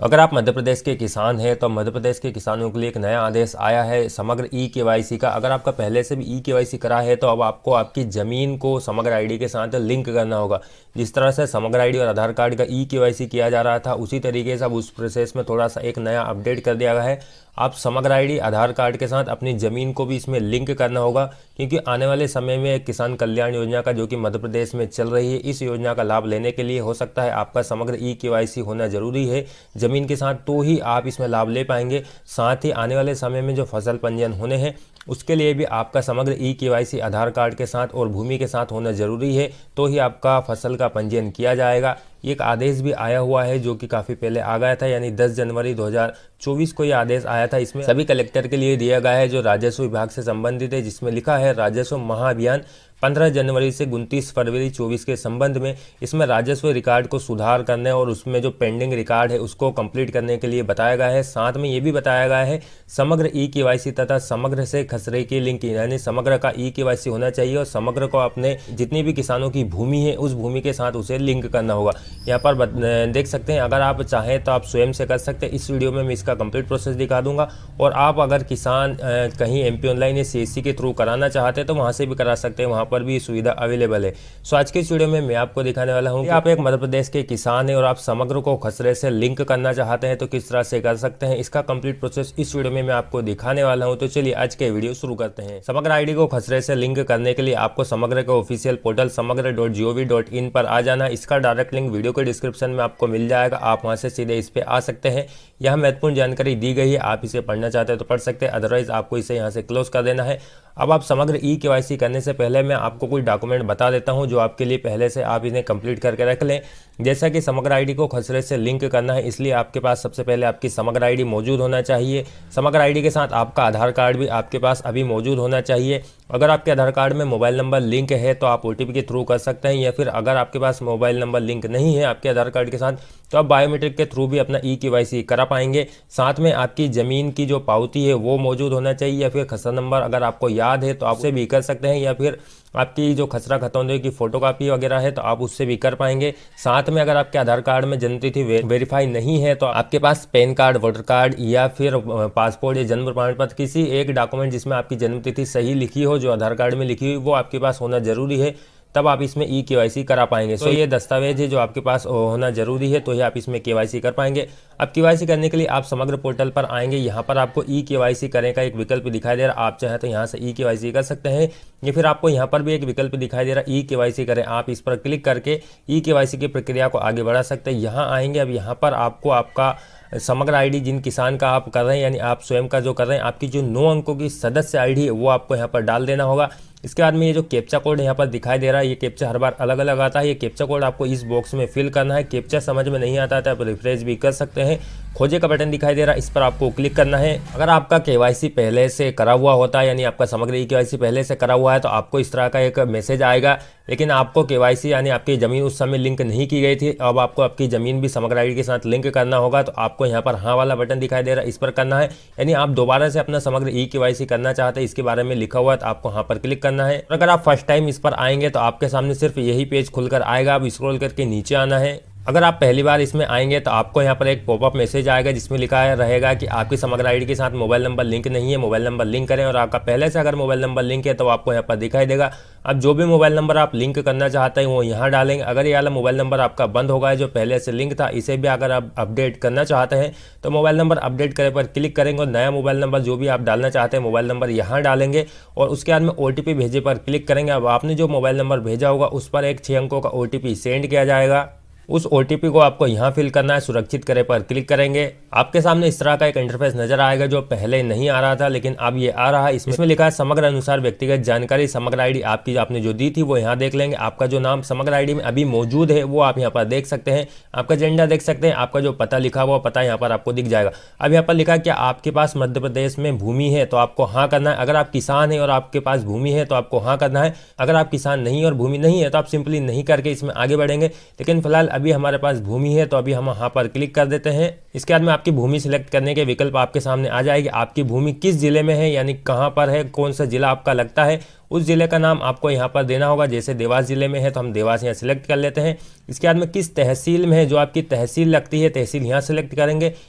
अगर आप मध्य प्रदेश के किसान हैं तो मध्य प्रदेश के किसानों के लिए एक नया आदेश आया है समग्र ई-केवाईसी का। अगर आपका पहले से भी ई-केवाईसी करा है तो अब आपको आपकी ज़मीन को समग्र आईडी के साथ लिंक करना होगा। जिस तरह से समग्र आईडी और आधार कार्ड का ई-केवाईसी किया जा रहा था उसी तरीके से अब उस प्रोसेस में थोड़ा सा एक नया अपडेट कर दिया गया है। आप समग्र आईडी आधार कार्ड के साथ अपनी ज़मीन को भी इसमें लिंक करना होगा, क्योंकि आने वाले समय में किसान कल्याण योजना का जो कि मध्य प्रदेश में चल रही है, इस योजना का लाभ लेने के लिए हो सकता है आपका समग्र ई-केवाईसी होना जरूरी है ज़मीन के साथ, तो ही आप इसमें लाभ ले पाएंगे। साथ ही आने वाले समय में जो फसल पंजीयन होने हैं उसके लिए भी आपका समग्र ई-केवाईसी आधार कार्ड के साथ और भूमि के साथ होना जरूरी है, तो ही आपका फसल का पंजीयन किया जाएगा। एक आदेश भी आया हुआ है जो कि काफ़ी पहले आ गया था, यानी 10 जनवरी 2024 को यह आदेश आया था। इसमें सभी कलेक्टर के लिए दिया गया है जो राजस्व विभाग से संबंधित है, जिसमें लिखा है राजस्व महाअभियान 15 जनवरी से 29 फरवरी 24 के संबंध में। इसमें राजस्व रिकॉर्ड को सुधार करने और उसमें जो पेंडिंग रिकॉर्ड है उसको कंप्लीट करने के लिए बताया गया है। साथ में ये भी बताया गया है समग्र ई-केवाईसी तथा समग्र से खसरे की लिंक, यानी समग्र का ई-केवाईसी होना चाहिए और समग्र को अपने जितनी भी किसानों की भूमि है उस भूमि के साथ उसे लिंक करना होगा। यहाँ पर देख सकते हैं, अगर आप चाहें तो आप स्वयं से कर सकते हैं। इस वीडियो में मैं इसका कंप्लीट प्रोसेस दिखा दूंगा, और आप अगर किसान कहीं MP ऑनलाइन या CSC के थ्रू कराना चाहते हैं तो वहाँ से भी करा सकते हैं, वहाँ पर भी सुविधा अवेलेबल है। सो आज के इस वीडियो में मैं आपको दिखाने वाला हूँ कि आप एक मध्य प्रदेश के किसान हैं और आप समग्र को खसरे से लिंक करना चाहते हैं तो किस तरह से कर सकते हैं। इसका कंप्लीट प्रोसेस इस वीडियो में मैं आपको दिखाने वाला हूँ। तो चलिए आज के वीडियो शुरू करते हैं। समग्र आईडी को खसरे से लिंक करने के लिए आपको समग्र के ऑफिशियल पोर्टल समग्र.gov.in पर आ जाना। इसका डायरेक्ट लिंक वीडियो के डिस्क्रिप्शन में आपको मिल जाएगा, आप वहां से सीधे इस पे आ सकते हैं। यह महत्वपूर्ण जानकारी दी गई है, आप इसे पढ़ना चाहते हैं तो पढ़ सकते हैं, अदरवाइज आपको इसे यहां से क्लोज कर देना है। अब आप समग्र ई-केवाईसी करने से पहले मैं आपको कुछ डॉक्यूमेंट बता देता हूं जो आपके लिए पहले से आप इन्हें कंप्लीट करके रख लें। जैसा कि समग्र आईडी को खसरे से लिंक करना है, इसलिए आपके पास सबसे पहले आपकी समग्र आईडी मौजूद होना चाहिए। समग्र आईडी के साथ आपका आधार कार्ड भी आपके पास अभी मौजूद होना चाहिए। अगर आपके आधार कार्ड में मोबाइल नंबर लिंक है तो आप OTP के थ्रू कर सकते हैं, या फिर अगर आपके पास मोबाइल नंबर लिंक नहीं है आपके आधार कार्ड के साथ तो आप बायोमेट्रिक के थ्रू भी अपना ई-केवाईसी करा पाएंगे। साथ में आपकी ज़मीन की जो पावती है वो मौजूद होना चाहिए, या फिर खसरा नंबर अगर आपको याद है तो आप उससे भी कर सकते हैं, या फिर आपकी जो खसरा खतौंदे की फोटोकॉपी वगैरह है तो आप उससे भी कर पाएंगे। साथ में अगर आपके आधार कार्ड में जन्मतिथि वेरीफाई नहीं है तो आपके पास पैन कार्ड, वोटर कार्ड या फिर पासपोर्ट या जन्म प्रमाण पत्र, किसी एक डॉक्यूमेंट जिसमें आपकी जन्मतिथि सही लिखी हो, जो आधार कार्ड में लिखी हुई, वो आपके पास होना जरूरी है, तब आप इसमें ई-केवाईसी करा पाएंगे। तो ये दस्तावेज है जो आपके पास होना जरूरी है, तो ही आप इसमें केवाईसी कर पाएंगे। अब केवाईसी करने के लिए आप समग्र पोर्टल पर आएंगे, यहाँ पर आपको ई-केवाईसी करने का एक विकल्प दिखाई दे रहा है। आप चाहें तो यहाँ से ई-केवाईसी कर सकते हैं, या फिर आपको यहाँ पर भी एक विकल्प दिखाई दे रहा है ई-केवाईसी करें। आप इस पर क्लिक करके ई-केवाईसी की प्रक्रिया को आगे बढ़ा सकते हैं। यहाँ आएंगे, अब यहाँ पर आपको आपका समग्र आईडी जिन किसान का आप कर रहे हैं, यानी आप स्वयं का जो कर रहे हैं, आपकी जो 9 अंकों की सदस्य आईडी है वो आपको यहाँ पर डाल देना होगा। इसके बाद में ये जो कैप्चा कोड यहाँ पर दिखाई दे रहा है, ये कैप्चा हर बार अलग अलग आता है। ये कैप्चा कोड आपको इस बॉक्स में फिल करना है। कैप्चा समझ में नहीं आता है तो आप रिफ्रेश भी कर सकते हैं। खोजे का बटन दिखाई दे रहा है, इस पर आपको क्लिक करना है। अगर आपका केवाईसी पहले से करा हुआ होता है, यानी आपका समग्र ई-केवाईसी पहले से करा हुआ है, तो आपको इस तरह का एक मैसेज आएगा। लेकिन आपको केवाईसी यानी आपकी ज़मीन उस समय लिंक नहीं की गई थी, अब आपको आपकी ज़मीन भी समग्र आईडी के साथ लिंक करना होगा, तो आपको यहाँ पर हाँ वाला बटन दिखाई दे रहा है, इस पर करना है। यानी आप दोबारा से अपना समग्र ई-केवाईसी करना चाहते हैं, इसके बारे में लिखा हुआ है, तो आपको हाँ पर क्लिक करना है। अगर आप फर्स्ट टाइम इस पर आएंगे तो आपके सामने सिर्फ यही पेज खुलकर आएगा। आप स्क्रॉल करके नीचे आना है। अगर आप पहली बार इसमें आएंगे तो आपको यहाँ पर एक पॉपअप मैसेज आएगा जिसमें लिखा रहेगा कि आपकी समग्र आईडी के साथ मोबाइल नंबर लिंक नहीं है, मोबाइल नंबर लिंक करें। और आपका पहले से अगर मोबाइल नंबर लिंक है तो आपको यहाँ पर दिखाई देगा। अब जो भी मोबाइल नंबर आप लिंक करना चाहते हैं वो यहाँ डालेंगे। अगर ये वाला मोबाइल नंबर आपका बंद हो गया है जो पहले से लिंक था, इसे भी अगर आप अपडेट करना चाहते हैं तो मोबाइल नंबर अपडेट करे पर क्लिक करेंगे और नया मोबाइल नंबर जो भी आप डालना चाहते हैं मोबाइल नंबर यहाँ डालेंगे, और उसके बाद में OTP भेजे पर क्लिक करेंगे। अब आपने जो मोबाइल नंबर भेजा होगा उस पर एक 6 अंकों का OTP सेंड किया जाएगा। उस OTP को आपको यहाँ फिल करना है। सुरक्षित करे पर क्लिक करेंगे, आपके सामने इस तरह का एक इंटरफेस नजर आएगा जो पहले नहीं आ रहा था लेकिन अब ये आ रहा है। इसमें लिखा है समग्र अनुसार व्यक्तिगत जानकारी। समग्र आईडी आपकी आपने जो दी थी वो यहाँ देख लेंगे। आपका जो नाम समग्र आईडी में अभी मौजूद है वो आप यहाँ पर देख सकते हैं। आपका जेंडर देख सकते हैं, आपका जो पता लिखा हुआ पता यहाँ पर आपको दिख जाएगा। अब यहाँ पर लिखा है कि आपके पास मध्य प्रदेश में भूमि है तो आपको हाँ करना है। अगर आप किसान है और आपके पास भूमि है तो आपको हाँ करना है। अगर आप किसान नहीं और भूमि नहीं है तो आप सिंपली नहीं करके इसमें आगे बढ़ेंगे। लेकिन फिलहाल अभी हमारे पास भूमि है तो अभी हम यहाँ पर क्लिक कर देते हैं। इसके बाद में आपकी भूमि सिलेक्ट करने के विकल्प आपके सामने आ जाएगी। आपकी भूमि किस जिले में है, यानी कहाँ पर है, कौन सा जिला आपका लगता है उस ज़िले का नाम आपको यहाँ पर देना होगा। जैसे देवास ज़िले में है तो हम देवास यहाँ सिलेक्ट कर लेते हैं। इसके बाद में किस तहसील में है, जो आपकी तहसील लगती है तहसील यहाँ सेलेक्ट करेंगे।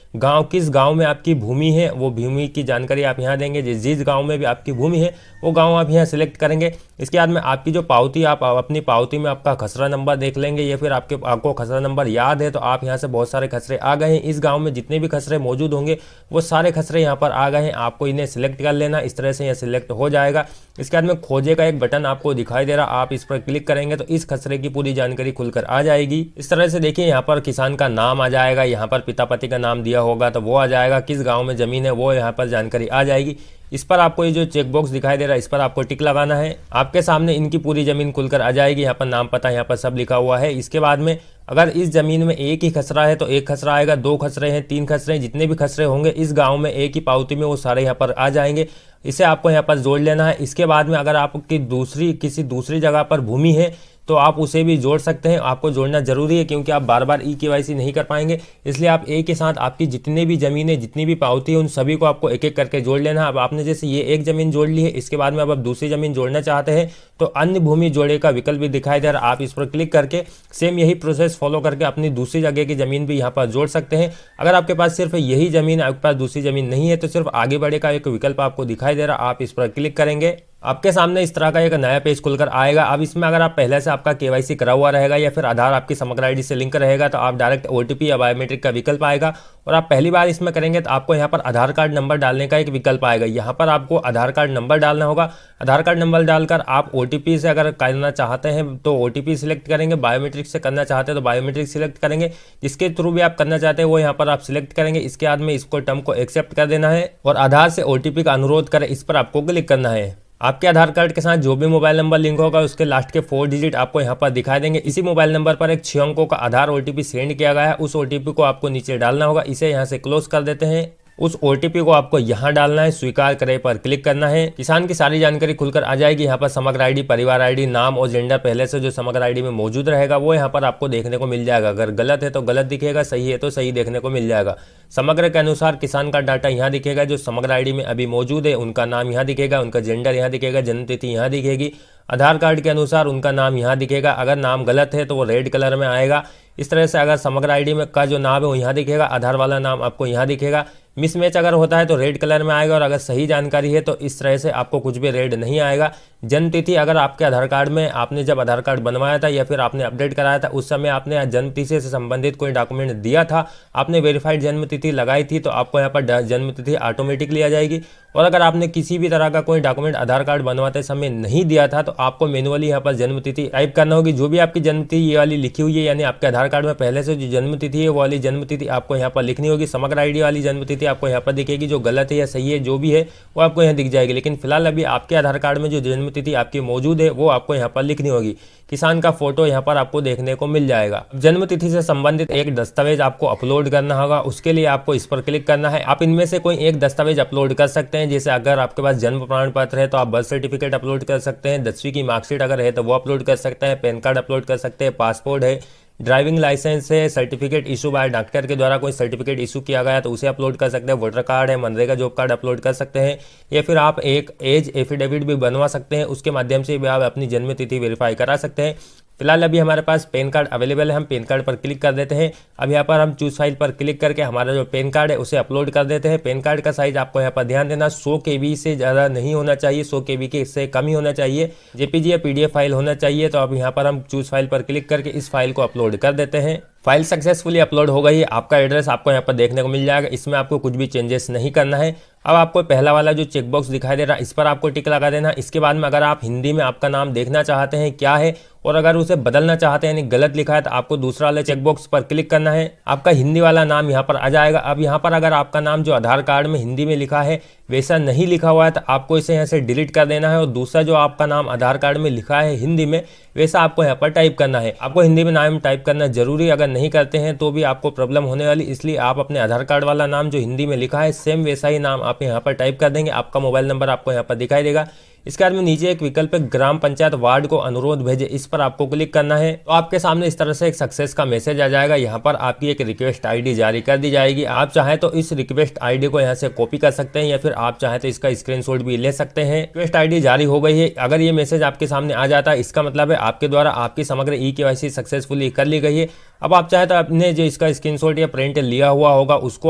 गांव, किस गांव में आपकी भूमि है वो भूमि की जानकारी आप यहाँ देंगे। जिस गांव में भी आपकी भूमि है वो गांव आप यहाँ सेलेक्ट करेंगे। इसके बाद में आपकी जो पावती, आप अपनी पावती में आपका खसरा नंबर देख लेंगे, या फिर आपको खसरा नंबर याद है तो आप यहाँ से बहुत सारे खसरे आ गए हैं। इस गाँव में जितने भी खसरे मौजूद होंगे वो सारे खसरे यहाँ पर आ गए हैं, आपको इन्हें सिलेक्ट कर लेना। इस तरह से यह सिलेक्ट हो जाएगा। इसके बाद में खोजे का एक बटन आपको दिखाई दे रहा, आप इस पर क्लिक करेंगे तो इस खसरे की पूरी जानकारी खुलकर आ जाएगी। इस तरह से देखिए यहाँ पर किसान का नाम आ जाएगा, यहाँ पर पिता पति का नाम दिया होगा तो वो आ जाएगा, किस गांव में जमीन है वो यहाँ पर जानकारी आ जाएगी। इस पर आपको ये जो चेक बॉक्स दिखाई दे रहा है इस पर आपको टिक लगाना है। आपके सामने इनकी पूरी जमीन खुलकर आ जाएगी, यहाँ पर नाम पता यहाँ पर सब लिखा हुआ है। इसके बाद में अगर इस जमीन में एक ही खसरा है तो एक खसरा आएगा, 2 खसरे हैं, 3 खसरे हैं, जितने भी खसरे होंगे इस गांव में एक ही पावती में वो सारे यहाँ पर आ जाएंगे। इसे आपको यहाँ पर जोड़ लेना है। इसके बाद में अगर आपकी किसी दूसरी जगह पर भूमि है तो आप उसे भी जोड़ सकते हैं। आपको जोड़ना जरूरी है क्योंकि आप बार बार ई-केवाईसी नहीं कर पाएंगे, इसलिए आप एक के साथ आपकी जितनी भी जमीनें, जितनी भी पावती है उन सभी को आपको एक एक करके जोड़ लेना है। अब आपने जैसे ये एक जमीन जोड़ ली है, इसके बाद में अब आप दूसरी जमीन जोड़ना चाहते हैं तो अन्य भूमि जोड़े का विकल्प भी दिखाई दे रहा है, आप इस पर क्लिक करके सेम यही प्रोसेस फॉलो करके अपनी दूसरी जगह की जमीन भी यहाँ पर जोड़ सकते हैं। अगर आपके पास सिर्फ यही जमीन, आपके पास दूसरी जमीन नहीं है तो सिर्फ आगे बढ़े का एक विकल्प आपको दिखाई दे रहा, आप इस पर क्लिक करेंगे, आपके सामने इस तरह का एक नया पेज खुलकर आएगा। अब इसमें अगर आप पहले से आपका केवाईसी करा हुआ रहेगा या फिर आधार आपकी समग्र आईडी से लिंक रहेगा तो आप डायरेक्ट ओटीपी या बायोमेट्रिक का विकल्प आएगा, और आप पहली बार इसमें करेंगे तो आपको यहाँ पर आधार कार्ड नंबर डालने का एक विकल्प आएगा। यहाँ पर आपको आधार कार्ड नंबर डालना होगा। आधार कार्ड नंबर डालकर आप ओटीपी से अगर करना चाहते हैं तो ओटीपी सिलेक्ट करेंगे, बायोमेट्रिक से करना चाहते हैं तो बायोमेट्रिक सिलेक्ट करेंगे, जिसके थ्रू भी आप करना चाहते हैं वो यहाँ पर आप सिलेक्ट करेंगे। इसके बाद में इसको टर्म को एक्सेप्ट कर देना है और आधार से ओटीपी का अनुरोध करें इस पर आपको क्लिक करना है। आपके आधार कार्ड के साथ जो भी मोबाइल नंबर लिंक होगा उसके लास्ट के 4 डिजिट आपको यहाँ पर दिखाई देंगे। इसी मोबाइल नंबर पर एक 6 अंकों का आधार ओटीपी सेंड किया गया है, उस ओटीपी को आपको नीचे डालना होगा। इसे यहाँ से क्लोज कर देते हैं। उस ओटीपी को आपको यहाँ डालना है, स्वीकार करें पर क्लिक करना है। किसान की सारी जानकारी खुलकर आ जाएगी। यहाँ पर समग्र आईडी, परिवार आईडी, नाम और जेंडर पहले से जो समग्र आईडी में मौजूद रहेगा वो यहाँ पर आपको देखने को मिल जाएगा। अगर गलत है तो गलत दिखेगा, सही है तो सही देखने को मिल जाएगा। समग्र के अनुसार किसान का डाटा यहाँ दिखेगा, जो समग्र आईडी में अभी मौजूद है उनका नाम यहाँ दिखेगा, उनका जेंडर यहाँ दिखेगा, जन्म तिथि यहाँ दिखेगी। आधार कार्ड के अनुसार उनका नाम यहाँ दिखेगा, अगर नाम गलत है तो वो रेड कलर में आएगा। इस तरह से अगर समग्र आईडी में का जो नाम है वो यहाँ दिखेगा, आधार वाला नाम आपको यहाँ दिखेगा। मिसमैच अगर होता है तो रेड कलर में आएगा, और अगर सही जानकारी है तो इस तरह से आपको कुछ भी रेड नहीं आएगा। जन्म तिथि, अगर आपके आधार कार्ड में आपने जब आधार कार्ड बनवाया था या फिर आपने अपडेट कराया था उस समय आपने जन्म तिथि से संबंधित कोई डॉक्यूमेंट दिया था, आपने वेरीफाइड जन्म तिथि लगाई थी तो आपको यहाँ पर जन्म तिथि ऑटोमेटिकली आ जाएगी। और अगर आपने किसी भी तरह का कोई डॉक्यूमेंट आधार कार्ड बनवाते समय नहीं दिया था तो आपको मैनुअली यहाँ पर जन्म तिथि टाइप करना होगी। जो भी आपकी जन्म तिथि ये वाली लिखी हुई है, यानी आपके आधार कार्ड में पहले से जो जन्म तिथि है वो वाली जन्म तिथि आपको यहाँ पर लिखनी होगी। समग्र आईडी वाली जन्म तिथि आपको यहाँ पर दिखेगी, जो गलत है या सही है जो भी है वो आपको यहाँ दिख जाएगी। लेकिन फिलहाल अभी आपके आधार कार्ड में जो जन्म तिथि आपकी मौजूद है वो आपको यहाँ पर लिखनी होगी। किसान का फोटो यहाँ पर आपको देखने को मिल जाएगा। जन्म तिथि से संबंधित एक दस्तावेज आपको अपलोड करना होगा, उसके लिए आपको इस पर क्लिक करना है। आप इनमें से कोई एक दस्तावेज अपलोड कर सकते हैं, जैसे अगर आपके पास जन्म प्रमाण पत्र है तो आप बर्थ सर्टिफिकेट अपलोड कर सकते हैं, 10वीं की मार्कशीट अगर है तो वो अपलोड कर सकते हैं, पैन कार्ड अपलोड कर सकते हैं, पासपोर्ट है, ड्राइविंग लाइसेंस है, सर्टिफिकेट इशू बाय डॉक्टर के द्वारा कोई सर्टिफिकेट इशू किया गया तो उसे अपलोड कर सकते हैं, वोटर कार्ड है, मनरेगा जॉब कार्ड अपलोड कर सकते हैं, या फिर आप एक एज एफिडेविट भी बनवा सकते हैं, उसके माध्यम से भी आप अपनी जन्म तिथि वेरीफाई करा सकते हैं। फिलहाल अभी हमारे पास पैन कार्ड अवेलेबल है, हम पैन कार्ड पर क्लिक कर देते हैं। अब यहाँ पर हम चूज फाइल पर क्लिक करके हमारा जो पैन कार्ड है उसे अपलोड कर देते हैं। पैन कार्ड का साइज आपको यहाँ पर ध्यान देना 100 KB से ज़्यादा नहीं होना चाहिए, 100 KB के इससे कम ही होना चाहिए, जेपीजी या पीडीएफ फाइल होना चाहिए। तो अब यहाँ पर हम चूज फाइल पर क्लिक करके इस फाइल को अपलोड कर देते हैं। फाइल सक्सेसफुली अपलोड हो गई है। आपका एड्रेस आपको यहाँ पर देखने को मिल जाएगा, इसमें आपको कुछ भी चेंजेस नहीं करना है। अब आपको पहला वाला जो चेकबॉक्स दिखाई दे रहा है इस पर आपको टिक लगा देना। इसके बाद में अगर आप हिंदी में आपका नाम देखना चाहते हैं क्या है, और अगर उसे बदलना चाहते हैं यानी गलत लिखा है तो आपको दूसरा वाले चेकबॉक्स पर क्लिक करना है। आपका हिंदी वाला नाम यहाँ पर आ जाएगा। अब यहाँ पर अगर आपका नाम जो आधार कार्ड में हिंदी में लिखा है वैसा नहीं लिखा हुआ है तो आपको इसे यहाँ से डिलीट कर देना है, और दूसरा जो आपका नाम आधार कार्ड में लिखा है हिंदी में वैसा आपको यहाँ पर टाइप करना है। आपको हिंदी में नाम टाइप करना जरूरी, अगर नहीं करते हैं तो भी आपको प्रॉब्लम होने वाली, इसलिए आप अपने आधार कार्ड वाला नाम जो हिंदी में लिखा है सेम वैसा ही नाम आप यहाँ पर टाइप कर देंगे। आपका मोबाइल नंबर आपको यहाँ पर दिखाई देगा। इसके बाद में नीचे एक विकल्प है ग्राम पंचायत वार्ड को अनुरोध भेजे, इस पर आपको क्लिक करना है। तो आपके सामने इस तरह से एक सक्सेस का मैसेज आ जाएगा। यहाँ पर आपकी एक रिक्वेस्ट आईडी जारी कर दी जाएगी। आप चाहे तो इस रिक्वेस्ट आईडी को यहाँ से कॉपी कर सकते हैं या फिर आप चाहे तो इसका स्क्रीनशॉट भी ले सकते हैं। रिक्वेस्ट आईडी जारी हो गई है। अगर ये मैसेज आपके सामने आ जाता है, इसका मतलब है आपके द्वारा आपकी समग्र ई-केवाईसी सक्सेसफुली कर ली गई है। अब आप चाहे तो आपने जो इसका स्क्रीनशॉट या प्रिंट लिया हुआ होगा उसको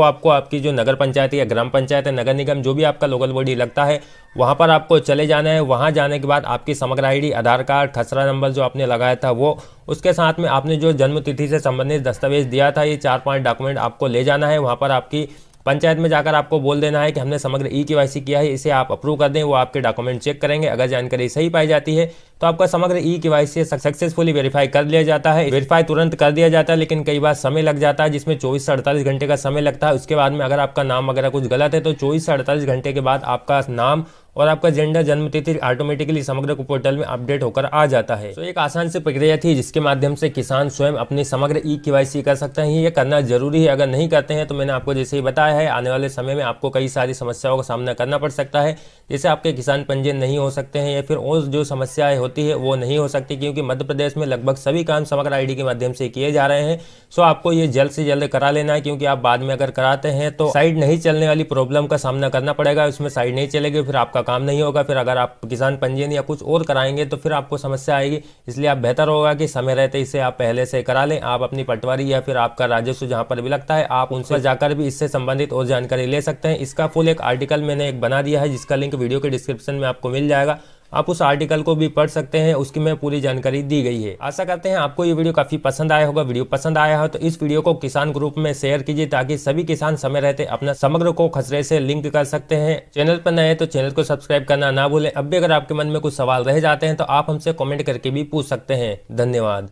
आपको आपकी जो नगर पंचायत या ग्राम पंचायत है, नगर निगम, जो भी आपका लोकल बॉडी लगता है, वहां पर आपको चले जाना है। वहां जाने के बाद आपकी समग्र आईडी, आधार कार्ड, खसरा नंबर जो आपने लगाया था वो, उसके साथ में आपने जो जन्म तिथि से संबंधित दस्तावेज दिया था, ये 4-5 डॉक्यूमेंट आपको ले जाना है। वहां पर आपकी पंचायत में जाकर आपको बोल देना है कि हमने समग्र ई-केवाईसी किया है, इसे आप अप्रूव कर दें। वो आपके डॉक्यूमेंट चेक करेंगे। अगर जानकारी सही पाई जाती है तो आपका समग्र ई-केवाईसी सक्सेसफुली वेरीफाई कर लिया जाता है। वेरीफाई तुरंत कर दिया जाता है, लेकिन कई बार समय लग जाता है, जिसमें 24 से 48 घंटे का समय लगता है। उसके बाद में अगर आपका नाम वगैरह कुछ गलत है तो 24 से 48 घंटे के बाद आपका नाम और आपका जेंडर, जन्म तिथि ऑटोमेटिकली समग्र पोर्टल में अपडेट होकर आ जाता है। तो एक आसान सी प्रक्रिया थी जिसके माध्यम से किसान स्वयं अपनी समग्र ई-केवाईसी कर सकते हैं। ये करना जरूरी है। अगर नहीं करते हैं तो मैंने आपको जैसे ही बताया है, आने वाले समय में आपको कई सारी समस्याओं का सामना करना पड़ सकता है। जैसे आपके किसान पंजीयन नहीं हो सकते हैं या फिर और जो समस्याएं होती है वो नहीं हो सकती, क्योंकि मध्य प्रदेश में लगभग सभी काम समग्र आईडी के माध्यम से किए जा रहे हैं। सो आपको ये जल्द से जल्द करा लेना है, क्योंकि आप बाद में अगर कराते हैं तो साइट नहीं चलने वाली प्रॉब्लम का सामना करना पड़ेगा। उसमें साइट नहीं चलेगी, फिर आपका काम नहीं होगा। फिर अगर आप किसान पंजीयन या कुछ और कराएंगे तो फिर आपको समस्या आएगी। इसलिए आप बेहतर होगा कि समय रहते इसे आप पहले से करा लें। आप अपनी पटवारी या फिर आपका राजस्व जहां पर भी लगता है, आप उनसे जाकर भी इससे संबंधित और जानकारी ले सकते हैं। इसका फुल एक आर्टिकल मैंने एक बना दिया है, जिसका लिंक वीडियो के डिस्क्रिप्शन में आपको मिल जाएगा। आप उस आर्टिकल को भी पढ़ सकते हैं, उसकी में पूरी जानकारी दी गई है। आशा करते हैं आपको ये वीडियो काफी पसंद आया होगा। वीडियो पसंद आया हो तो इस वीडियो को किसान ग्रुप में शेयर कीजिए, ताकि सभी किसान समय रहते अपना समग्र को खसरे से लिंक कर सकते हैं। चैनल पर नए हैं तो चैनल को सब्सक्राइब करना ना भूलें। अब भी अगर आपके मन में कुछ सवाल रह जाते हैं तो आप हमसे कमेंट करके भी पूछ सकते हैं। धन्यवाद।